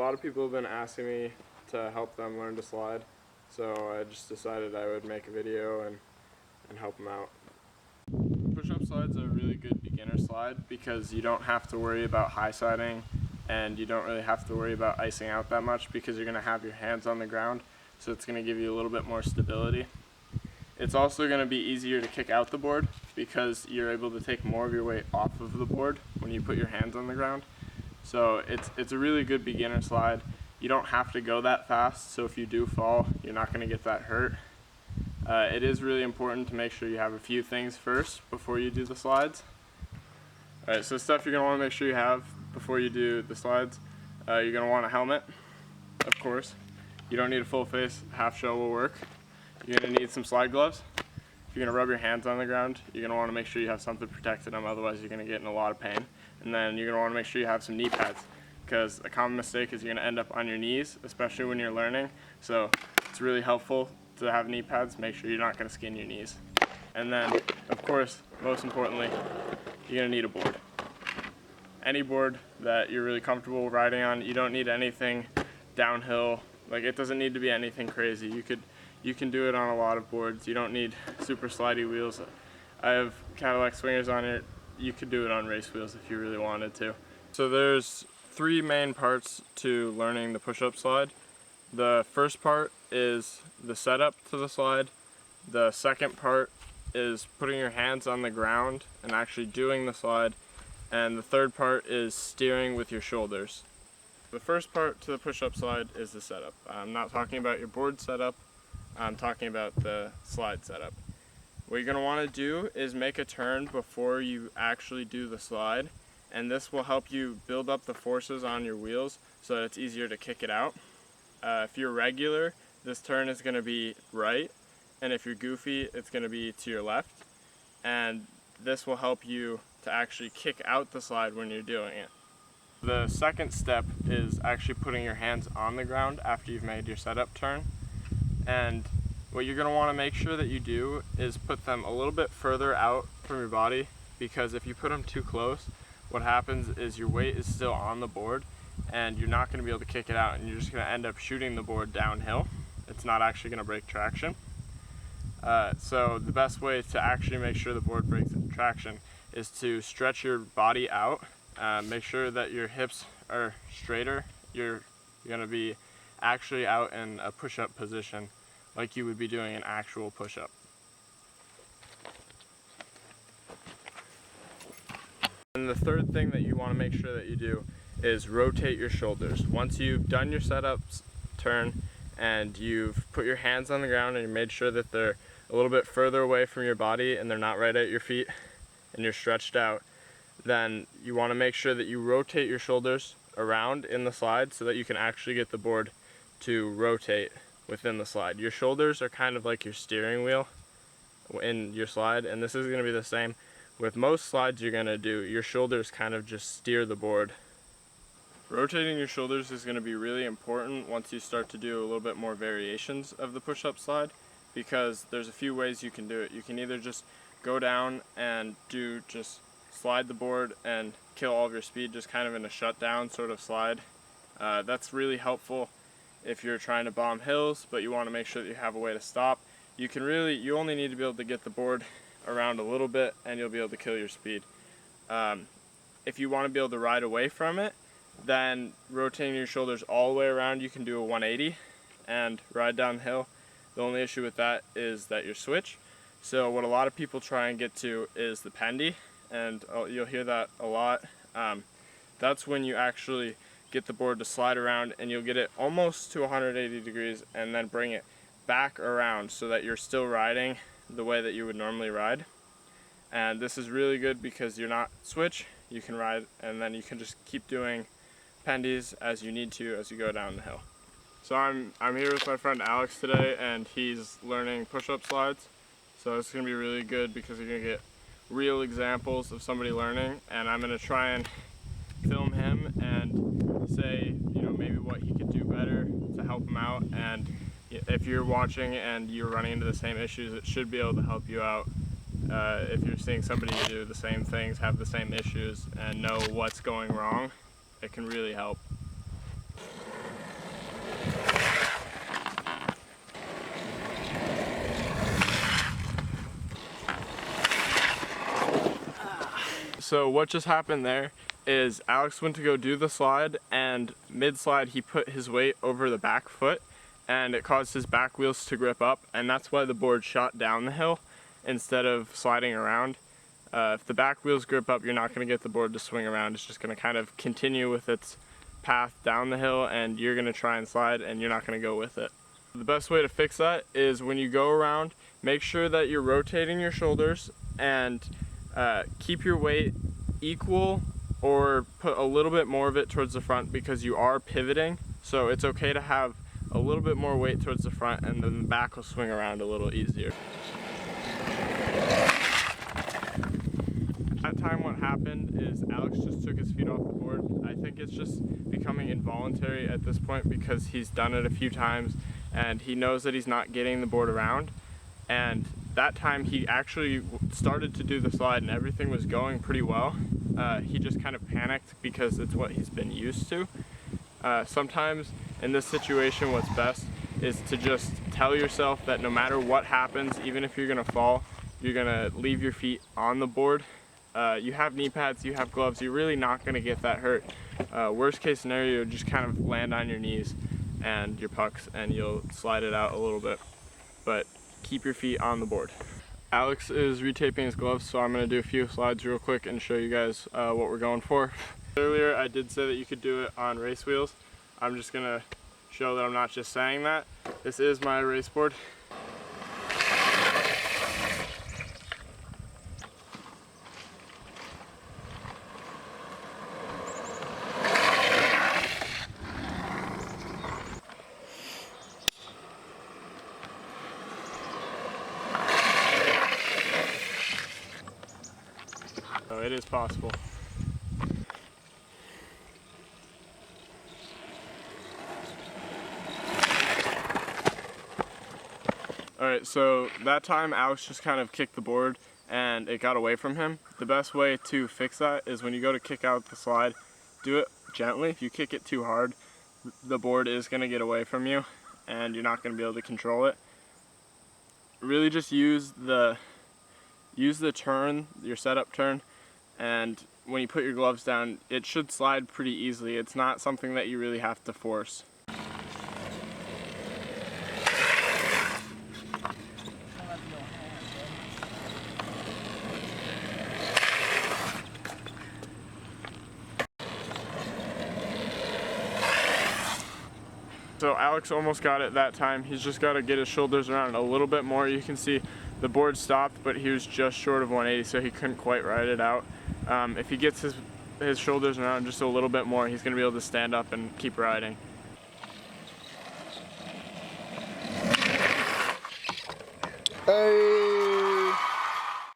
lot of people have been asking me to help them learn to slide, so I just decided I would make a video and help them out. Push-up slides are a really good beginner slide because you don't have to worry about high siding and you don't really have to worry about icing out that much because you're going to have your hands on the ground, so it's going to give you a little bit more stability. It's also going to be easier to kick out the board because you're able to take more of your weight off of the board when you put your hands on the ground. So it's a really good beginner slide. You don't have to go that fast, so if you do fall, you're not going to get that hurt. It is really important to make sure you have a few things first before you do the slides. Alright, so stuff you're going to want to make sure you have before you do the slides. You're going to want a helmet, of course. You don't need a full face, half shell will work. You're going to need some slide gloves. If you're going to rub your hands on the ground, you're going to want to make sure you have something protecting them, otherwise you're going to get in a lot of pain. And then you're going to want to make sure you have some knee pads, because a common mistake is you're going to end up on your knees, especially when you're learning. So it's really helpful to have knee pads. Make sure you're not going to skin your knees. And then, of course, most importantly, you're going to need a board. Any board that you're really comfortable riding on. You don't need anything downhill. Like, it doesn't need to be anything crazy. You can do it on a lot of boards. You don't need super slidey wheels. I have Cadillac swingers on it. You could do it on race wheels if you really wanted to. So there's three main parts to learning the push-up slide. The first part is the setup to the slide. The second part is putting your hands on the ground and actually doing the slide. And the third part is steering with your shoulders. The first part to the push-up slide is the setup. I'm not talking about your board setup. I'm talking about the slide setup. What you're going to want to do is make a turn before you actually do the slide, and this will help you build up the forces on your wheels so that it's easier to kick it out. If you're regular, this turn is going to be right, and if you're goofy, it's going to be to your left, and this will help you to actually kick out the slide when you're doing it. The second step is actually putting your hands on the ground after you've made your setup turn. And what you're going to want to make sure that you do is put them a little bit further out from your body, because if you put them too close, what happens is your weight is still on the board and you're not going to be able to kick it out, and you're just going to end up shooting the board downhill. It's not actually going to break traction. So the best way to actually make sure the board breaks traction is to stretch your body out. Make sure that your hips are straighter. You're going to be actually out in a push-up position like you would be doing an actual push-up. And the third thing that you want to make sure that you do is rotate your shoulders. Once you've done your setup turn and you've put your hands on the ground and you made sure that they're a little bit further away from your body and they're not right at your feet and you're stretched out, then you want to make sure that you rotate your shoulders around in the slide so that you can actually get the board to rotate within the slide. Your shoulders are kind of like your steering wheel in your slide, and this is going to be the same with most slides you're going to do. Your shoulders kind of just steer the board. Rotating your shoulders is going to be really important once you start to do a little bit more variations of the push-up slide, because there's a few ways you can do it. You can either just go down and just slide the board and kill all of your speed, just kind of in a shutdown sort of slide. That's really helpful if you're trying to bomb hills, but you want to make sure that you have a way to stop. You only need to be able to get the board around a little bit and you'll be able to kill your speed. If you want to be able to ride away from it, then rotating your shoulders all the way around, you can do a 180 and ride down the hill. The only issue with that is that your switch. So what a lot of people try and get to is the pendy, and you'll hear that a lot. That's when you actually get the board to slide around and you'll get it almost to 180 degrees and then bring it back around so that you're still riding the way that you would normally ride. And this is really good because you're not switch, you can ride, and then you can just keep doing pendies as you need to as you go down the hill. So I'm here with my friend Alex today, and he's learning push-up slides. So it's going to be really good because you're going to get real examples of somebody learning, and I'm going to try and film him and say, maybe what he could do better to help him out. And if you're watching and you're running into the same issues, it should be able to help you out. If you're seeing somebody do the same things, have the same issues, and know what's going wrong, it can really help. So what just happened there is Alex went to go do the slide, and mid-slide he put his weight over the back foot, and it caused his back wheels to grip up, and that's why the board shot down the hill instead of sliding around. If the back wheels grip up, you're not going to get the board to swing around. It's just going to kind of continue with its path down the hill, and you're going to try and slide, and you're not going to go with it. The best way to fix that is when you go around, make sure that you're rotating your shoulders and keep your weight equal, or put a little bit more of it towards the front because you are pivoting. So it's okay to have a little bit more weight towards the front, and then the back will swing around a little easier. That time what happened is Alex just took his feet off the board. I think it's just becoming involuntary at this point because he's done it a few times and he knows that he's not getting the board around. And that time he actually started to do the slide and everything was going pretty well. He just kind of panicked because it's what he's been used to. Sometimes in this situation what's best is to just tell yourself that no matter what happens, even if you're gonna fall, you're gonna leave your feet on the board. You have knee pads, you have gloves, you're really not gonna get that hurt. Worst case scenario, just kind of land on your knees and your pucks and you'll slide it out a little bit. But keep your feet on the board. Alex is retaping his gloves, so I'm gonna do a few slides real quick and show you guys what we're going for. Earlier I did say that you could do it on race wheels. I'm just gonna show that I'm not just saying that. This is my race board. So it is possible. Alright, so that time Alex just kind of kicked the board and it got away from him. The best way to fix that is when you go to kick out the slide, do it gently. If you kick it too hard, the board is going to get away from you and you're not going to be able to control it. Really just use the turn, your setup turn, and when you put your gloves down, it should slide pretty easily. It's not something that you really have to force. So Alex almost got it that time. He's just got to get his shoulders around a little bit more. You can see the board stopped, but he was just short of 180, so he couldn't quite ride it out. If he gets his shoulders around just a little bit more, he's going to be able to stand up and keep riding. Hey!